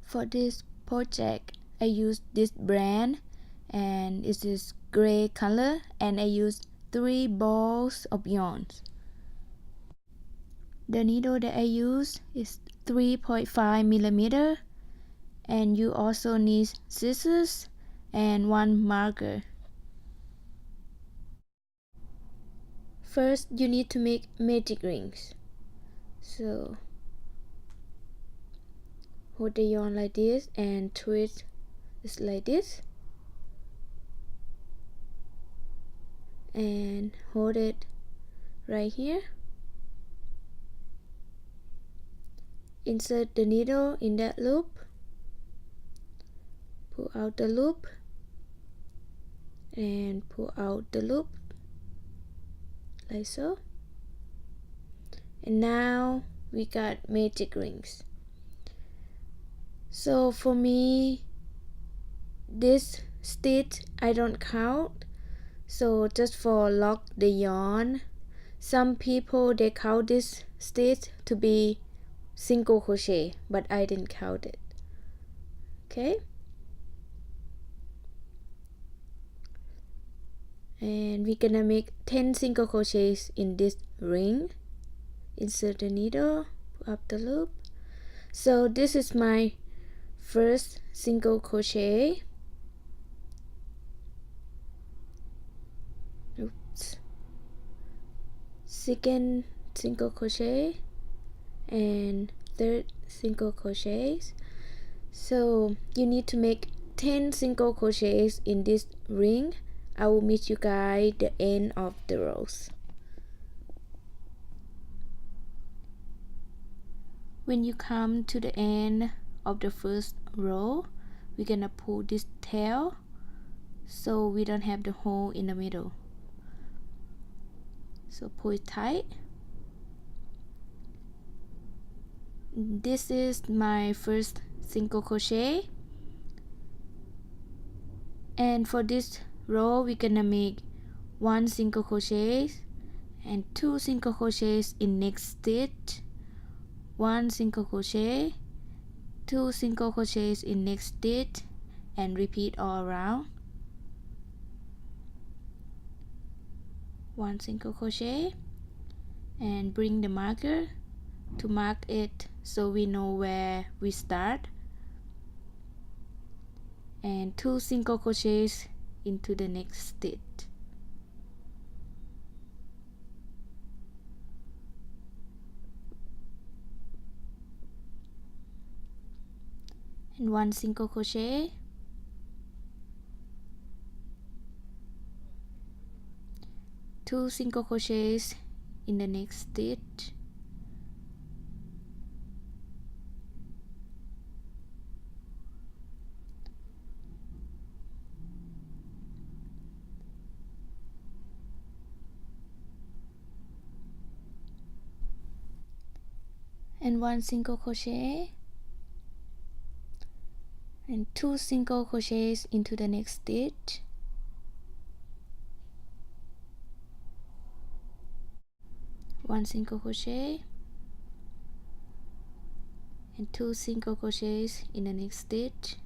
For this project, I used this brand and it is gray color, and I used 3 balls of yarns. The needle that I use is 3.5 millimeter, and you also need scissors and 1 marker. First, you need to make magic rings. So hold the yarn like this and twist it like this, and hold it right here. Insert the needle in that loop, pull out the loop, and pull out the loop like so. And now we got magic rings. So for me, this stitch I don't count, so just for lock the yarn. Some people they count this stitch to be single crochet, but I didn't count it. Okay, and we're gonna make 10 single crochets in this ring. Insert the needle, pull up the loop. So this is my first single crochet. Oops. Second single crochet and third single crochets. So you need to make 10 single crochets in this ring. I will meet you guys at the end of the rows. When you come to the end of the first row, we're gonna pull this tail so we don't have the hole in the middle. So pull it tight. This is my first single crochet, and for this row we're gonna make 1 single crochet and 2 single crochets in next stitch, 1 single crochet, 2 single crochets in next stitch, and repeat all around. 1 single crochet, and bring the marker to mark it so we know where we start, and 2 single crochets into the next stitch. And 1 single crochet, 2 single crochets in the next stitch, and 1 single crochet, and 2 single crochets into the next stitch, one single crochet, and 2 single crochets in the next stitch,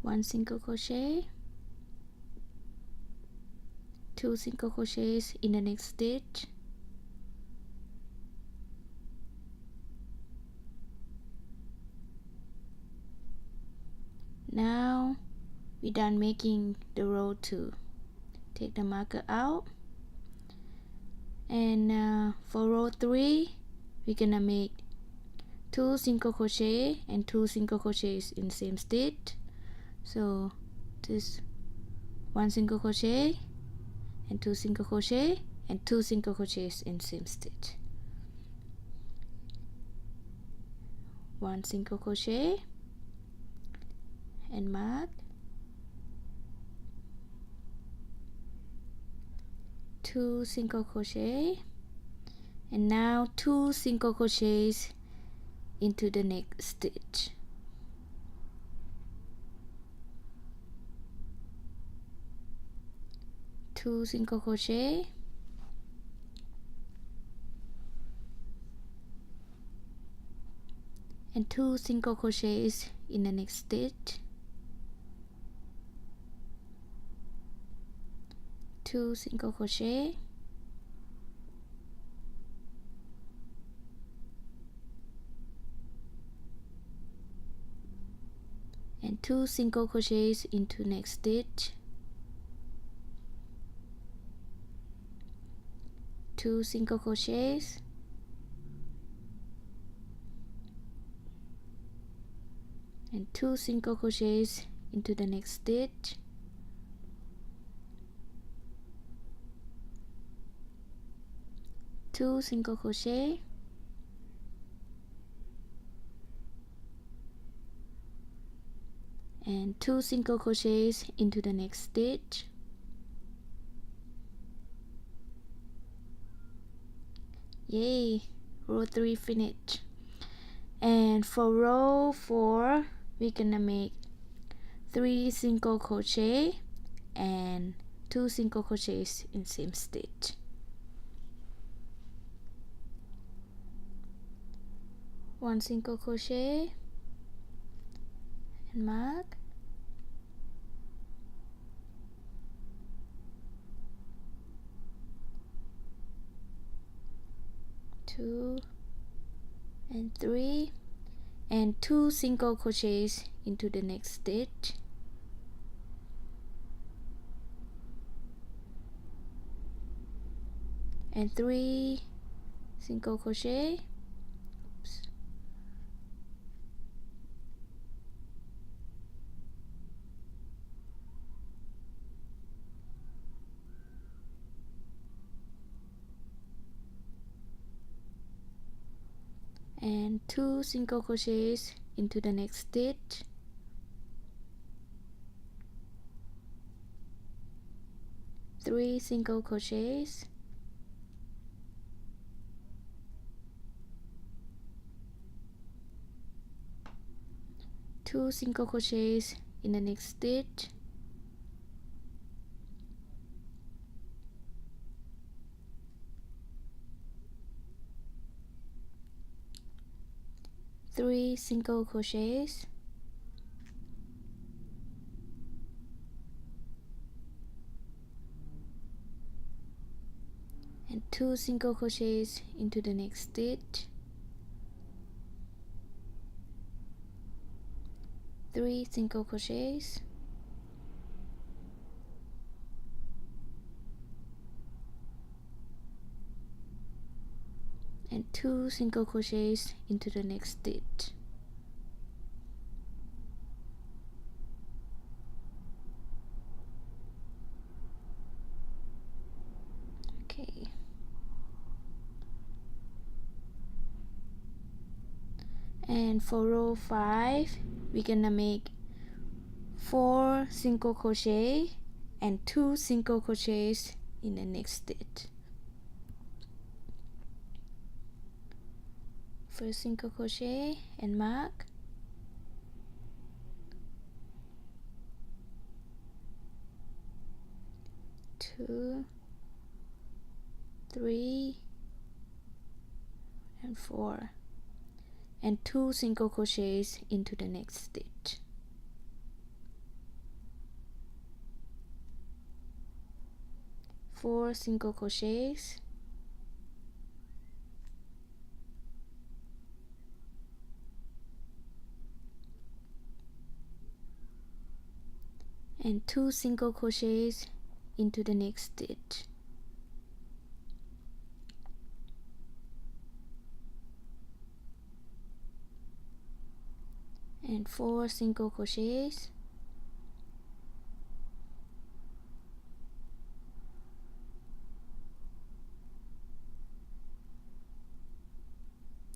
one single crochet, 2 single crochets in the next stitch, now we're done making the row 2. Take the marker out, and for row 3 we're gonna make 2 single crochet and 2 single crochets in same stitch. So this 1 single crochet and 2 single crochet and 2 single crochets in same stitch, 1 single crochet and mark, 2 single crochet, and now 2 single crochets into the next stitch, 2 single crochet, and 2 single crochets in the next stitch, 2 single crochet, and 2 single crochets into next stitch, 2 single crochets, and 2 single crochets into the next stitch, two single crochet, and 2 single crochets into the next stitch, yay, row 3 finished. And for row 4 we're gonna make 3 single crochet and 2 single crochets in same stitch. One single crochet and mark, two and three, and 2 single crochets into the next stitch, and 3 single crochet, oops, and 2 single crochets into the next stitch, three single crochets, two single crochets in the next stitch, three single crochets, and 2 single crochets into the next stitch, 3 single crochets, and 2 single crochets into the next stitch. Okay. And for row 5 we're gonna make 4 single crochet and 2 single crochets in the next stitch. First single crochet and mark, two, three, and 4, and 2 single crochets into the next stitch. Four single crochets, and 2 single crochets into the next stitch. And 4 single crochets,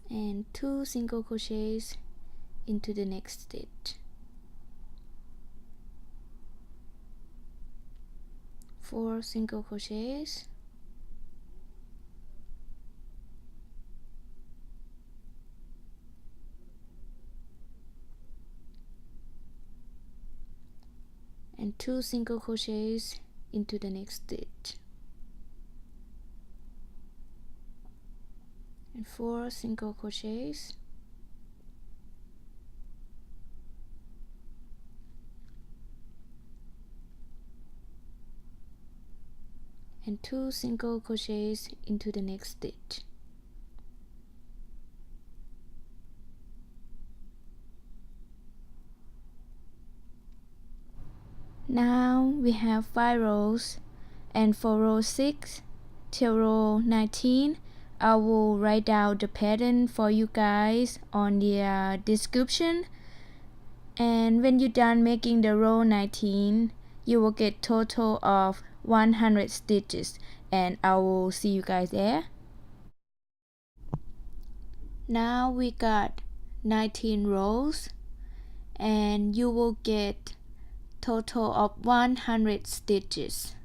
and 2 single crochets into the next stitch. 4 single crochets, and 2 single crochets into the next stitch, and 4 single crochets, and 2 single crochets into the next stitch. Now we have 5 rows, and for row 6 till row 19 I will write down the pattern for you guys on the description, and when you're done making the row 19 you will get total of 100 stitches, and I will see you guys there. Now we got 19 rows, and you will get total of 100 stitches,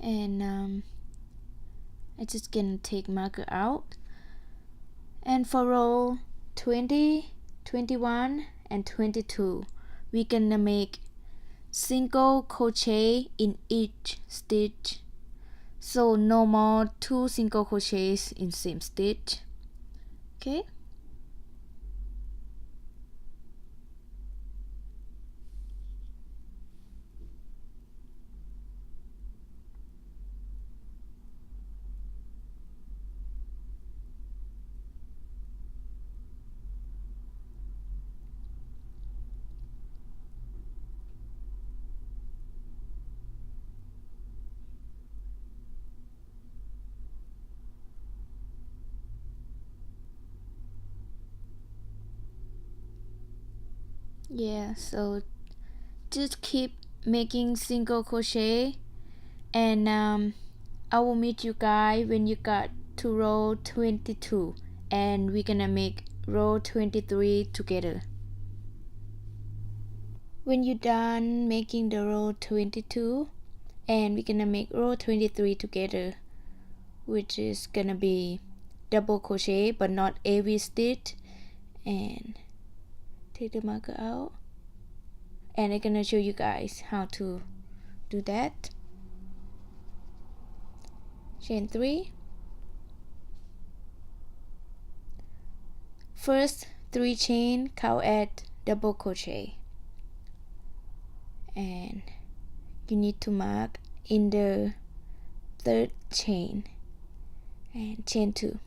and I just gonna take marker out. And for row 20, 21 and 22 we're gonna make single crochet in each stitch, so no more 2 single crochets in same stitch. Okay, yeah, so just keep making single crochet, and I will meet you guys when you got to row 22, and we're gonna make row 23 together. When you're done making the row 22, and we're gonna make row 23 together, which is gonna be double crochet but not every stitch, and take the marker out, and I'm gonna show you guys how to do that. Chain 3, first 3 chain count as double crochet, and you need to mark in the 3rd chain, and chain 2.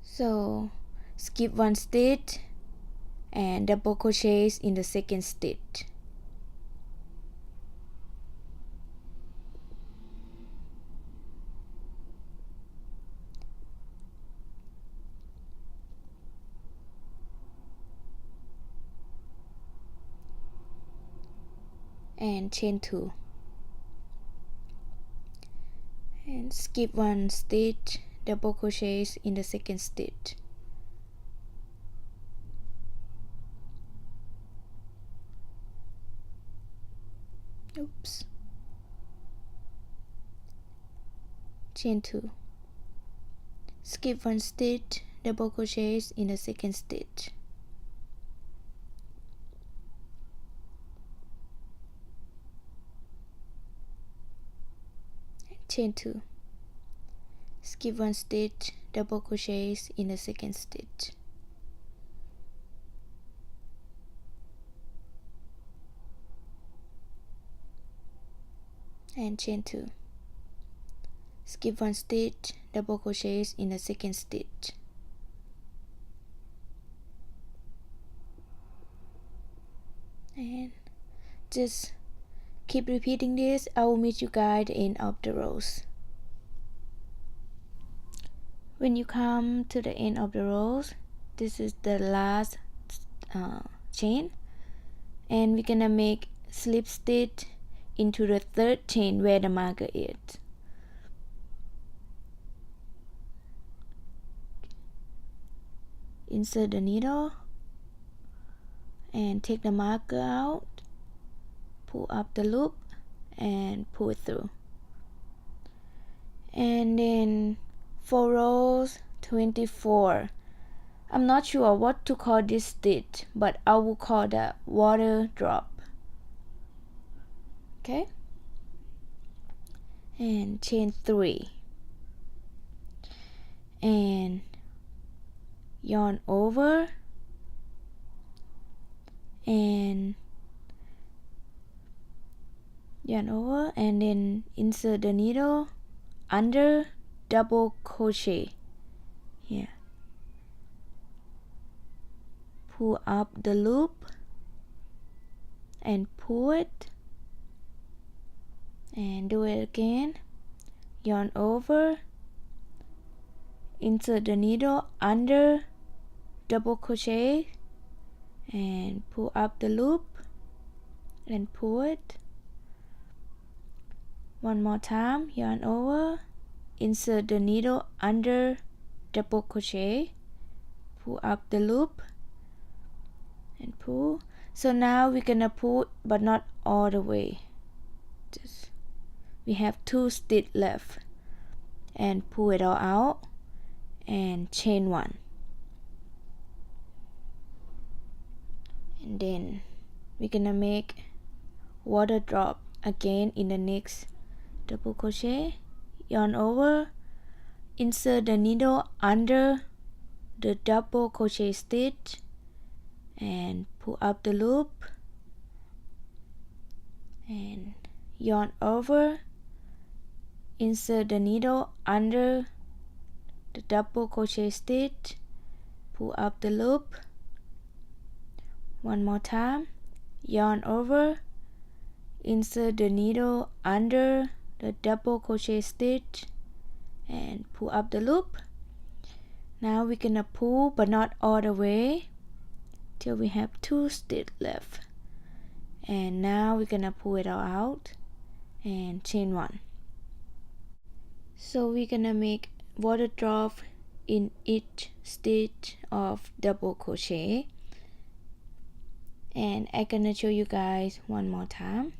So skip 1 stitch and double crochets in the 2nd stitch, and chain 2, and skip 1 stitch, double crochets in the 2nd stitch, oops, chain 2, skip 1 stitch, double crochets in the 2nd stitch, chain 2, skip 1 stitch, double crochets in the 2nd stitch, and chain 2, skip 1 stitch, double crochets in the 2nd stitch, and just keep repeating this. I will meet you guys at the end of the rows. When you come to the end of the rows, this is the last chain, and we're gonna make slip stitch into the 3rd chain where the marker is. Insert the needle and take the marker out, pull up the loop and pull it through, and then for rows 24 I'm not sure what to call this stitch, but I will call that water drop. Okay, and chain 3 and yarn over and yarn over and then insert the needle under double crochet here, pull up the loop and pull it and do it again, yarn over, insert the needle under double crochet and pull up the loop and pull it. One more time, yarn over, insert the needle under double crochet, pull up the loop and pull. So now we're gonna pull, but not all the way. We have 2 stitches left, and pull it all out and chain 1, and then we're gonna make water drop again in the next double crochet, yarn over, insert the needle under the double crochet stitch and pull up the loop and yarn over, insert the needle under the double crochet stitch, pull up the loop. One more time, yarn over, insert the needle under the double crochet stitch and pull up the loop. Now we're gonna pull, but not all the way, till we have 2 stitches left, and now we're gonna pull it all out and chain 1. So we're gonna make water drop in each stitch of double crochet, and I'm gonna show you guys one more time.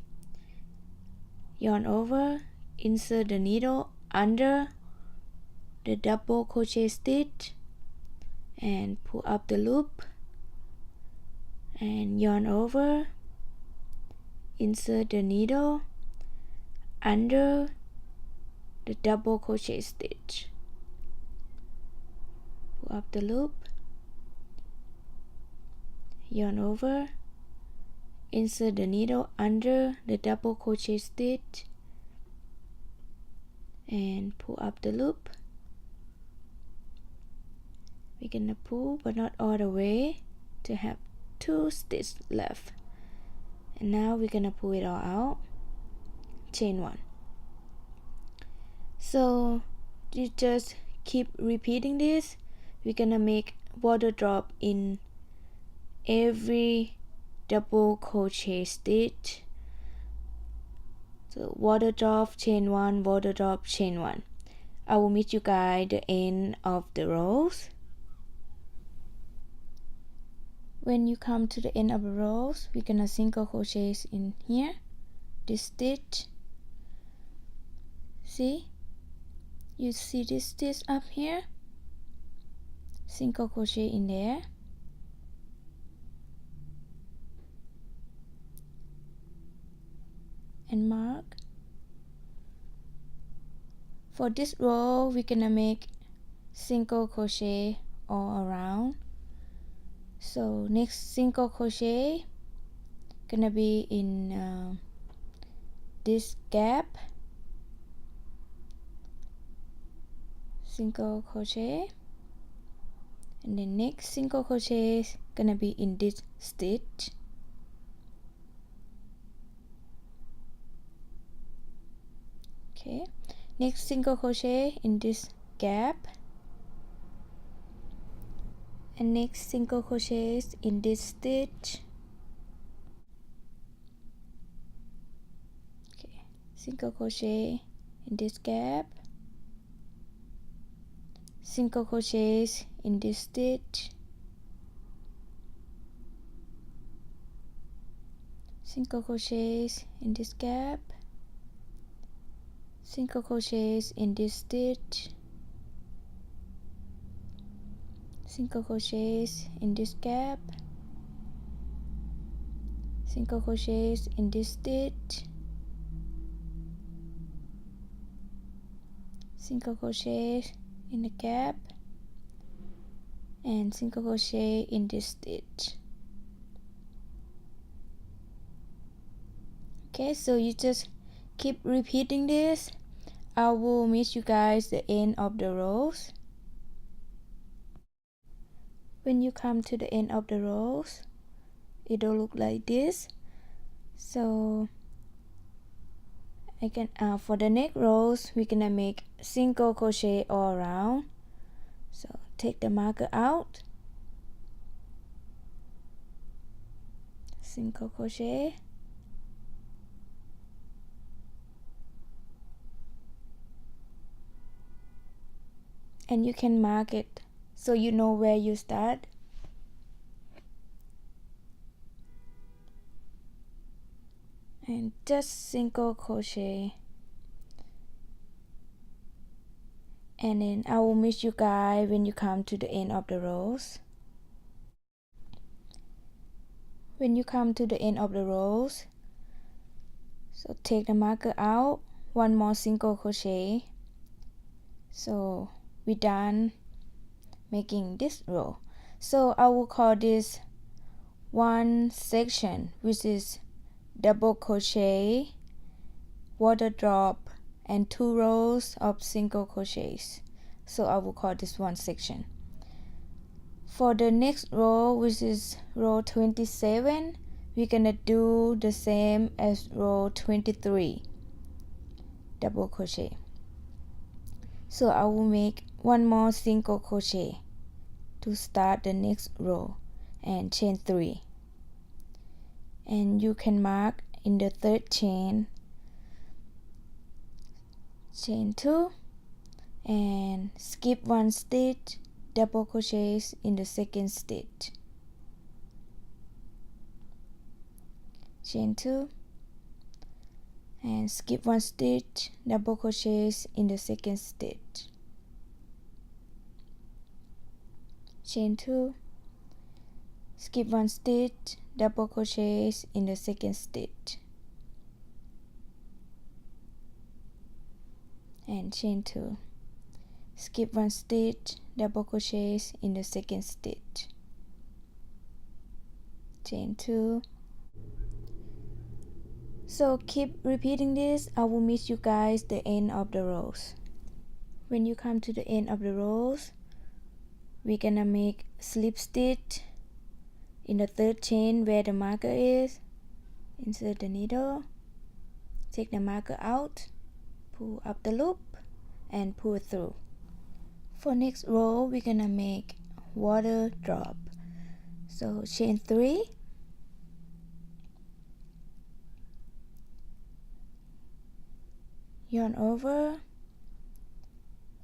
Yarn over, insert the needle under the double crochet stitch and pull up the loop and yarn over, insert the needle under the double crochet stitch, pull up the loop, yarn over, insert the needle under the double crochet stitch and pull up the loop. We're gonna pull, but not all the way, to have 2 stitches left, and now we're gonna pull it all out, chain 1. So you just keep repeating this. We're gonna make water drop in every double crochet stitch. So water drop, chain 1, water drop, chain 1. I will meet you guys at the end of the rows. When you come to the end of the rows, we're gonna single crochet in here, this stitch. See? You see this stitch up here? Single crochet in there. And mark. For this row, we're gonna make single crochet all around. So next single crochet gonna be in this gap, single crochet, and the next single crochet is gonna be in this stitch. Okay, next single crochet in this gap, and next single crochet in this stitch. Okay, single crochet in this gap, single crochets in this stitch, single crochets in this gap, single crochets in this stitch, single crochets in this gap, single crochets in this stitch, single crochet in the gap, and single crochet in this stitch. Okay, so you just keep repeating this. I will meet you guys the end of the rows. When you come to the end of the rows, it'll look like this. So I can for the next rows we're gonna make single crochet all around. So take the marker out, single crochet, and you can mark it so you know where you start. And just single crochet, and then I will meet you guys when you come to the end of the rows. When you come to the end of the rows, so take the marker out, one more single crochet. So we're done making this row. So I will call this one section, which is double crochet, water drop, and 2 rows of single crochets. So I will call this one section. For the next row, which is row 27, we're gonna do the same as row 23, double crochet. So I will make one more single crochet to start the next row and chain 3. And you can mark in the third chain, chain 2, and skip 1 stitch, double crochets in the second stitch, chain 2, and skip 1 stitch, double crochets in the second stitch, chain 2, skip 1 stitch, double crochets in the second stitch, and chain 2, skip 1 stitch, double crochets in the second stitch, chain 2. So keep repeating this. I will meet you guys the end of the rows. When you come to the end of the rows, we're gonna make slip stitch in the third chain where the marker is. Insert the needle, take the marker out, pull up the loop, and pull it through. For next row, we're gonna make water drop. So chain 3, yarn over,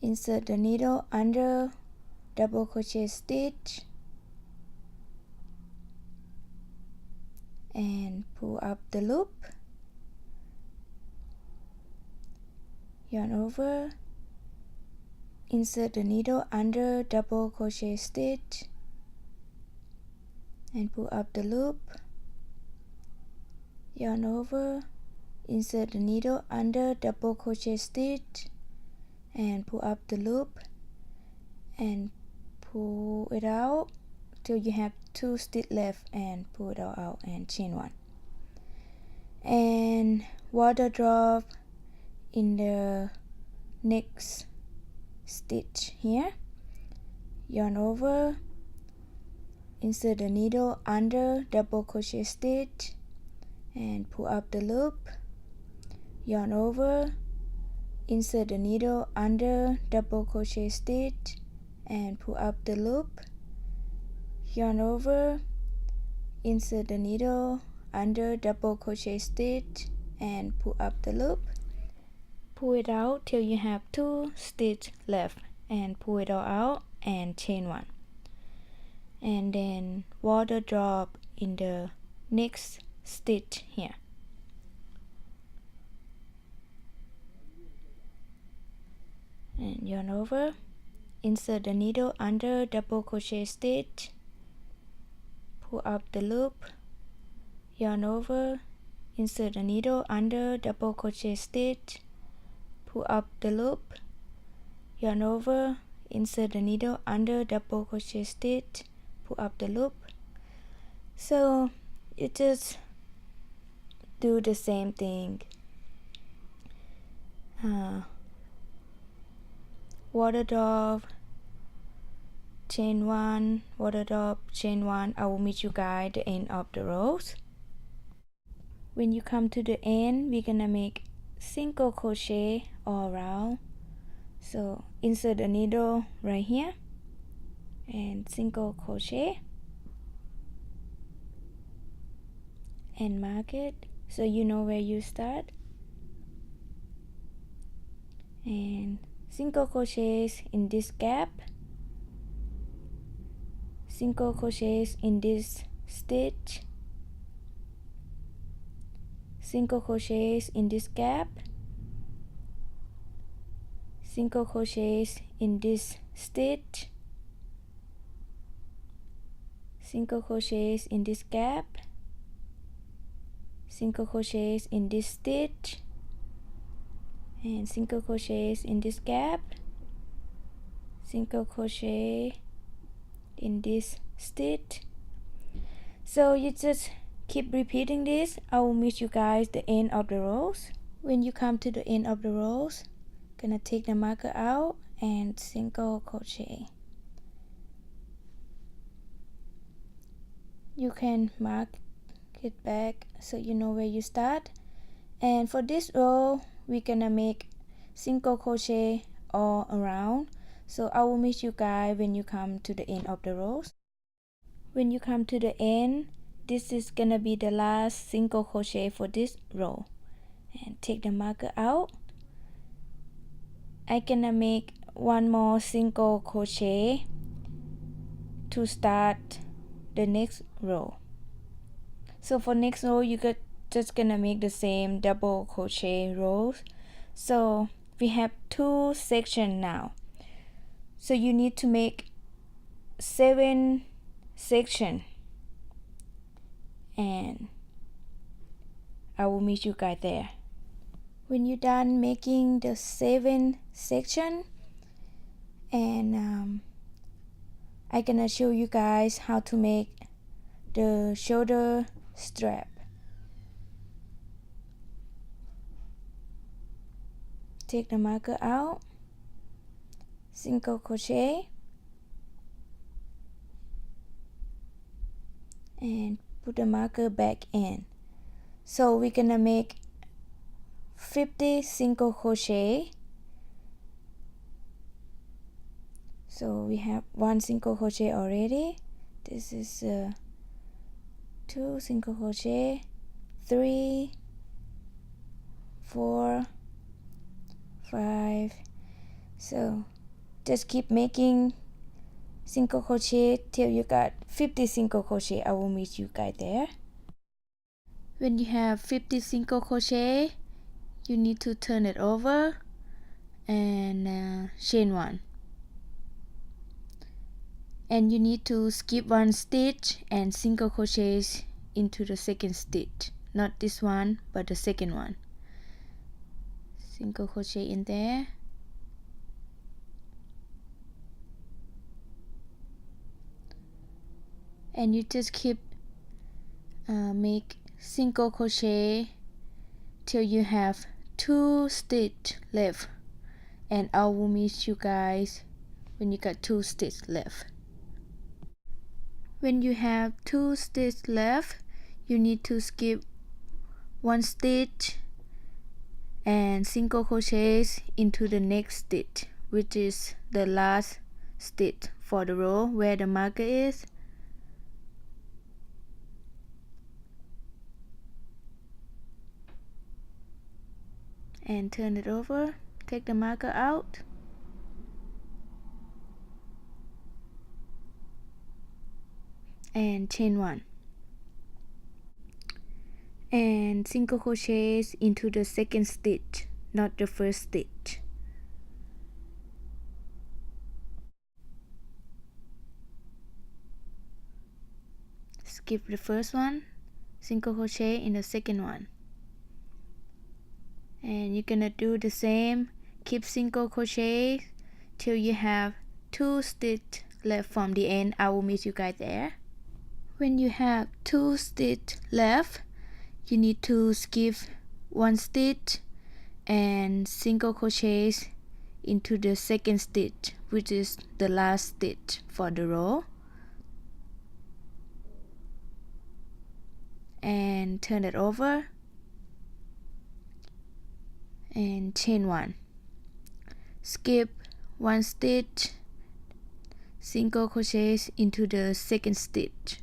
insert the needle under double crochet stitch, and pull up the loop, yarn over, insert the needle under double crochet stitch, and pull up the loop, yarn over, insert the needle under double crochet stitch, and pull up the loop, and pull it out till you have 2 stitches left, and pull it all out and chain 1. And water drop in the next stitch here, yarn over, insert the needle under double crochet stitch, and pull up the loop, yarn over, insert the needle under double crochet stitch, and pull up the loop, yarn over, insert the needle under double crochet stitch, and pull up the loop, pull it out till you have 2 stitches left, and pull it all out and chain 1. And then water drop in the next stitch here, and yarn over, insert the needle under double crochet stitch, pull up the loop, yarn over, insert the needle under double crochet stitch, pull up the loop, yarn over, insert the needle under double crochet stitch, pull up the loop. So you just do the same thing. Water drop, chain 1, water drop, chain 1. I will meet you guys at the end of the rows. When you come to the end, we're gonna make single crochet all around. So insert the needle right here and single crochet and mark it so you know where you start, and single crochets in this gap, single crochets in this stitch, single crochets in this gap, single crochets in this stitch, single crochets in this gap, single crochets in this stitch, and single crochets in this gap, single crochet in this stitch. So you just keep repeating this. I will meet you guys at the end of the rows. When you come to the end of the rows, gonna take the marker out and single crochet. You can mark it back so you know where you start. And for this row, we're gonna make single crochet all around. So I will meet you guys when you come to the end of the rows. When you come to the end, this is gonna be the last single crochet for this row. And take the marker out. I'm gonna make one more single crochet to start the next row. So for next row, you just gonna make the same double crochet rows. So we have 2 sections now. So you need to make 7 sections, and I will meet you guys there. When you're done making the 7 section, and I'm gonna show you guys how to make the shoulder strap. Take the marker out, single crochet, and put the marker back in. So we're gonna make 50 single crochet. So we have 1 single crochet already. This is 2 single crochet, 3, 4, 5. So just keep making single crochet till you got 50 single crochet. I will meet you guys there. When you have 50 single crochet, you need to turn it over and chain 1. And you need to skip 1 stitch and single crochets into the second stitch. Not this one, but the second one. Single crochet in there. And you just keep make single crochet till you have 2 stitch left, and I will meet you guys when you got 2 stitch left. When you have 2 stitch left, you need to skip 1 stitch and single crochets into the next stitch, which is the last stitch for the row where the marker is. And turn it over, take the marker out, and chain 1, and single crochets into the second stitch, not the first stitch. skip the first one, single crochet in the second one, and you're gonna do the same. Keep single crochet till you have 2 stitches left from the end. I will meet you guys there. When you have 2 stitches left, you need to skip 1 stitch and single crochet into the second stitch, which is the last stitch for the row, and turn it over and chain 1, skip 1 stitch, single crochet into the second stitch,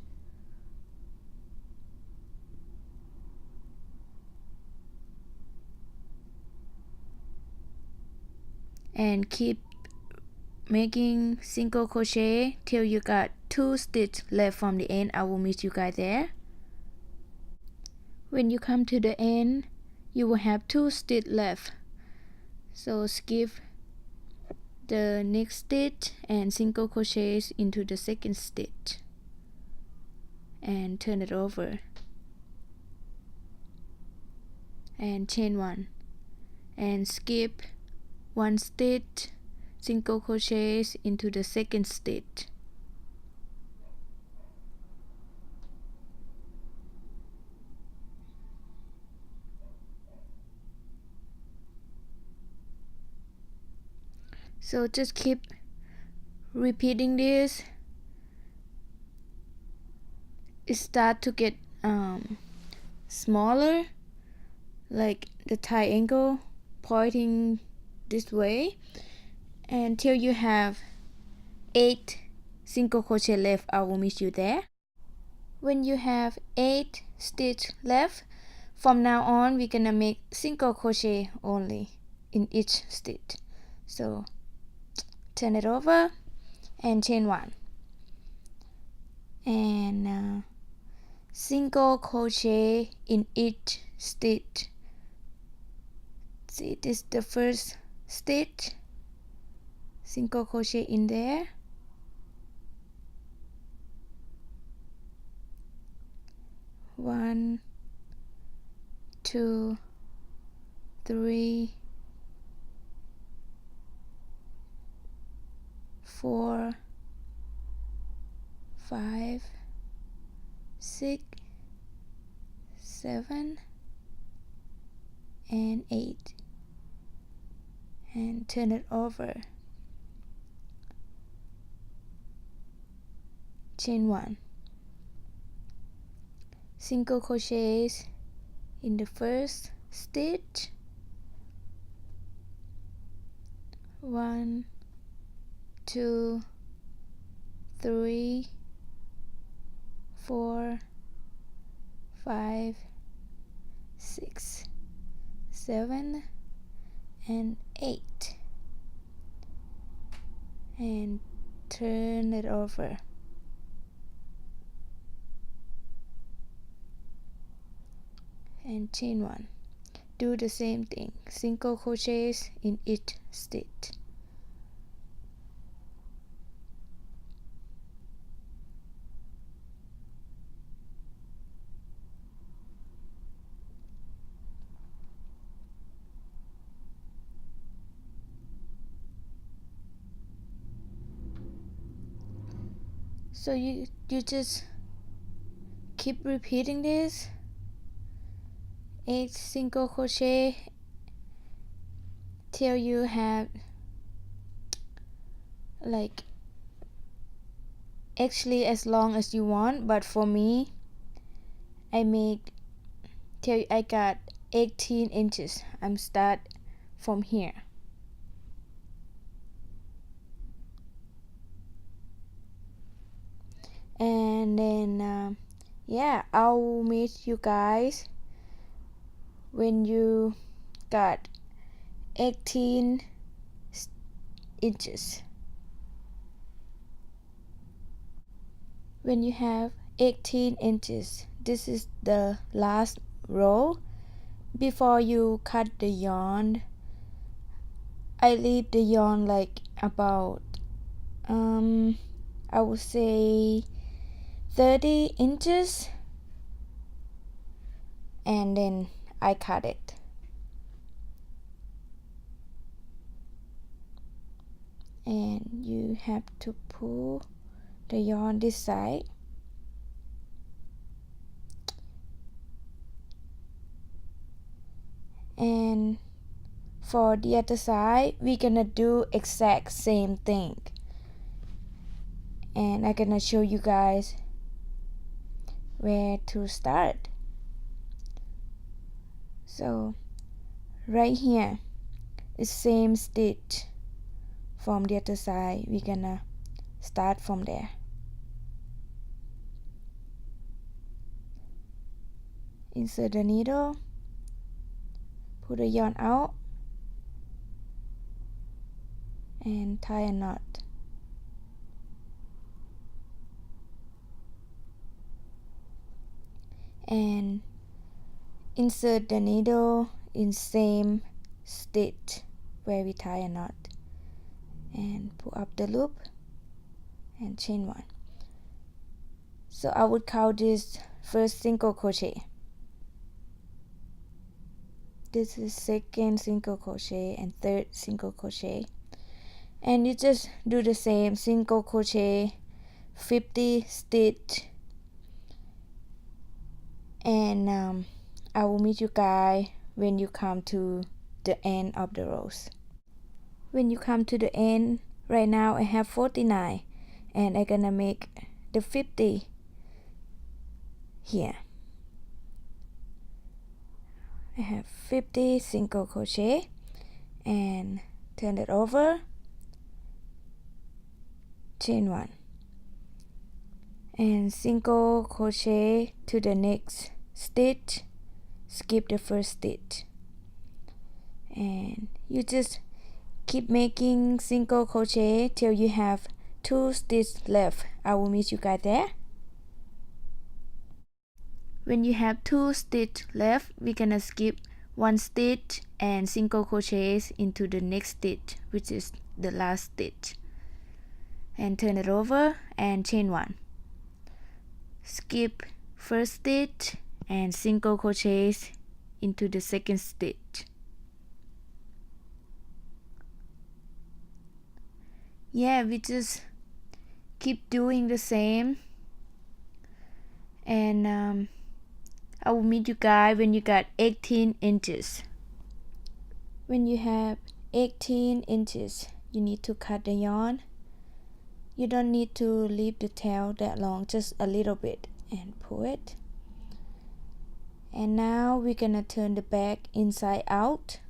and keep making single crochet till you got 2 stitches left from the end. I will meet you guys there. When you come to the end, you will have 2 stitches left, so skip the next stitch and single crochet into the second stitch and turn it over and chain 1 and skip 1 stitch, single crochet into the second stitch, so just keep repeating this. It start to get smaller, like the triangle pointing this way, until you have 8 single crochet left. I will meet you there. When you have 8 stitches left, from now on we're gonna make single crochet only in each stitch. So turn it over and chain 1 and single crochet in each stitch. See, this is the first stitch, single crochet in there, one, 2, 3, 4, 5, 6, 7, and 8, and turn it over, chain 1, single crochet in the first stitch, 1, 2, 3, 4, 5, 6, 7, and 8, and turn it over, and chain 1. Do the same thing, single crochets in each stitch. So you just keep repeating this, 8 single crochet till you have, like, actually as long as you want, but for me I make till I got 18 inches. I'm start from here. And then yeah, I'll meet you guys when you got 18 inches. When you have 18 inches, this is the last row. Before you cut the yarn, I leave the yarn like about I would say 30 inches, and then I cut it. And you have to pull the yarn this side. And for the other side, we're gonna do exact same thing. And I'm gonna show you guys where to start. So right here is same stitch from the other side. We're gonna start from there. Insert the needle, pull the yarn out, and tie a knot. And insert the needle in same stitch where we tie a knot, and pull up the loop and chain one. So I would count this first single crochet. This is second single crochet and third single crochet. And you just do the same single crochet 50 stitch, and I will meet you guys when you come to the end of the rows. When you come to the end, right now I have 49, and I'm gonna make the 50 here. I have 50 single crochet, and turn it over, chain one, and single crochet to the next stitch, skip the first stitch, and you just keep making single crochet till you have 2 stitches left. I will meet you guys there. When you have 2 stitches left, we're gonna skip 1 stitch and single crochets into the next stitch, which is the last stitch, and turn it over and chain one, skip first stitch and single crochets into the second stitch. Yeah, we just keep doing the same, and I will meet you guys when you got 18 inches. When you have 18 inches, you need to cut the yarn. You don't need to leave the tail that long, just a little bit, and pull it. And now we're gonna turn the back inside out.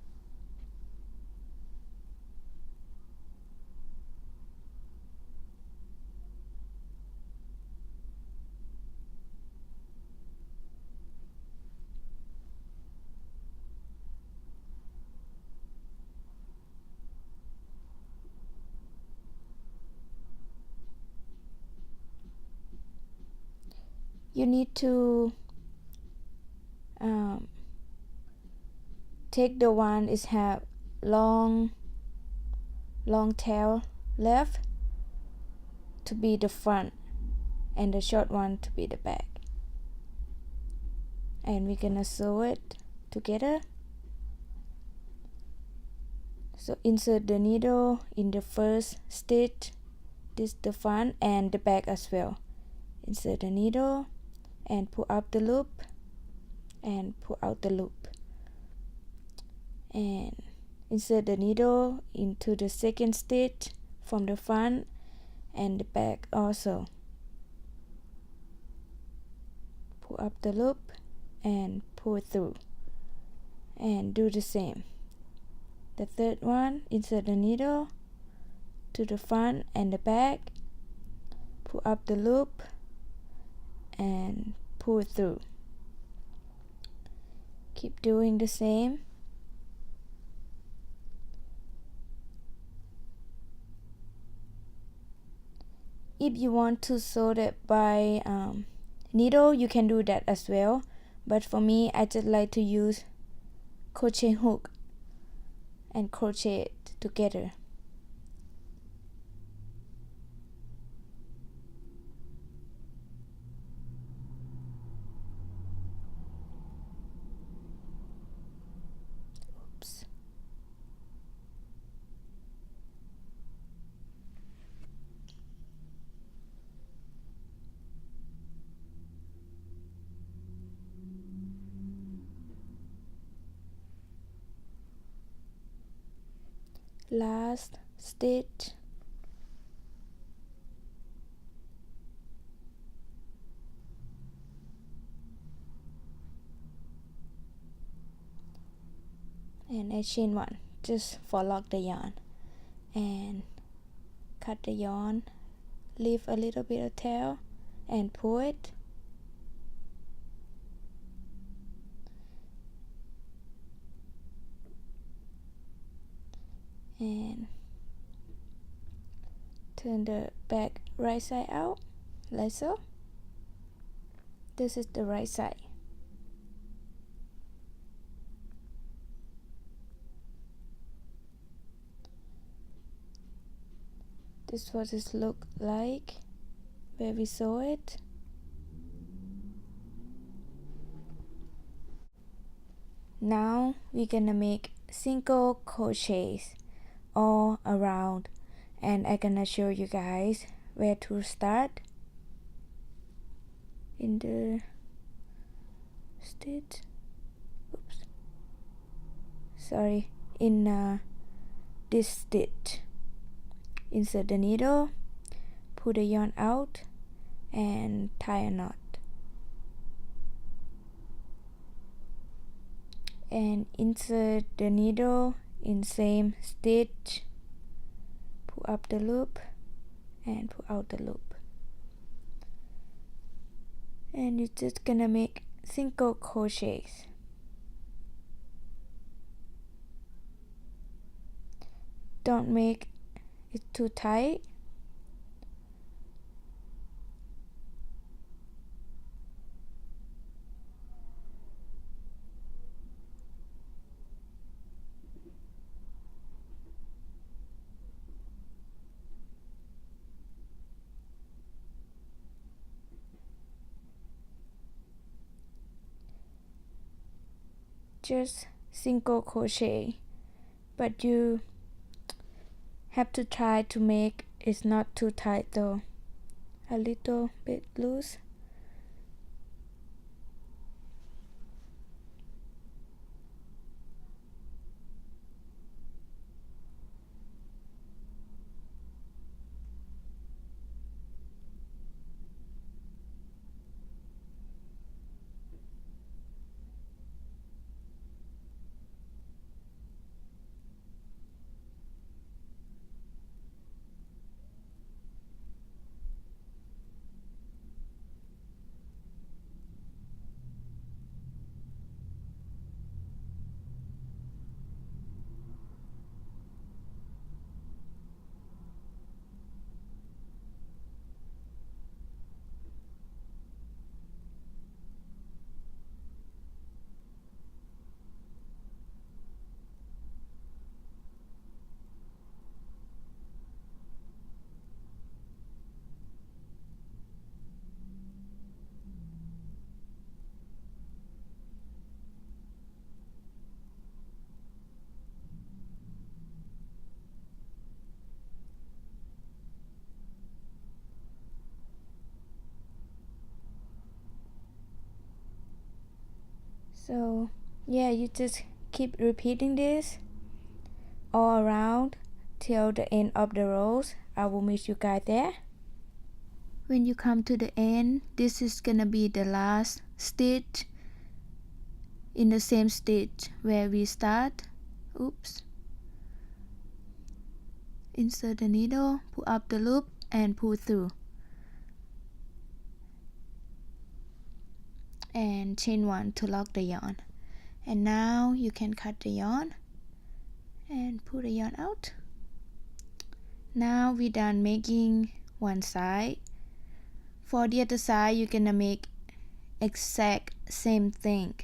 You need to take the one is have long tail left to be the front, and the short one to be the back, and we're gonna sew it together. So insert the needle in the first stitch, this the front and the back as well. Insert the needle and pull up the loop and pull out the loop, and insert the needle into the second stitch from the front and the back also. Pull up the loop and pull it through, and do the same. The third one, insert the needle to the front and the back, pull up the loop and pull it through. Keep doing the same. If you want to sew it by needle, you can do that as well, but for me, I just like to use crochet hook and crochet it together. last stitch, and I chain one just for lock the yarn, and cut the yarn, leave a little bit of tail and pull it, and turn the back right side out like so. This is the right side. This is what it look like where we sew it. Now we're gonna make single crochets all around, and I'm gonna show you guys where to start in the stitch. Oops, sorry, in this stitch. Insert the needle, pull the yarn out, and tie a knot, and insert the needle in same stitch, pull up the loop and pull out the loop, and you're just gonna make single crochets. Don't make it too tight. Just single crochet, but you have to try to make it not too tight though, a little bit loose. So yeah, you just keep repeating this all around till the end of the rows. I will meet you guys there. When you come to the end, this is gonna be the last stitch in the same stitch where we start. Oops. Insert the needle, pull up the loop and pull through, and chain one to lock the yarn. And now you can cut the yarn and pull the yarn out. Now we're done making one side. For the other side, you're gonna make exact same thing.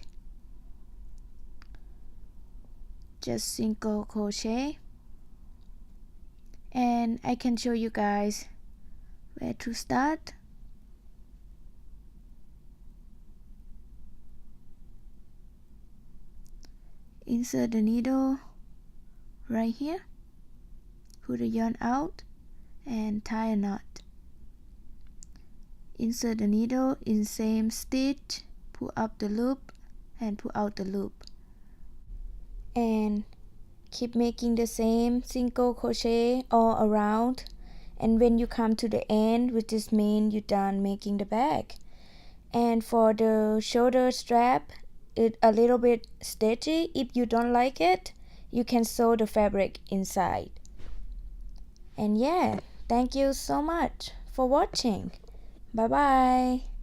Just single crochet, and I can show you guys where to start. Insert the needle right here, pull the yarn out and tie a knot. Insert the needle in same stitch, pull up the loop and pull out the loop, and keep making the same single crochet all around, and when you come to the end, which is mean you're done making the bag. And for the shoulder strap, it's a little bit stretchy. If you don't like it, you can sew the fabric inside. And yeah, thank you so much for watching. Bye bye.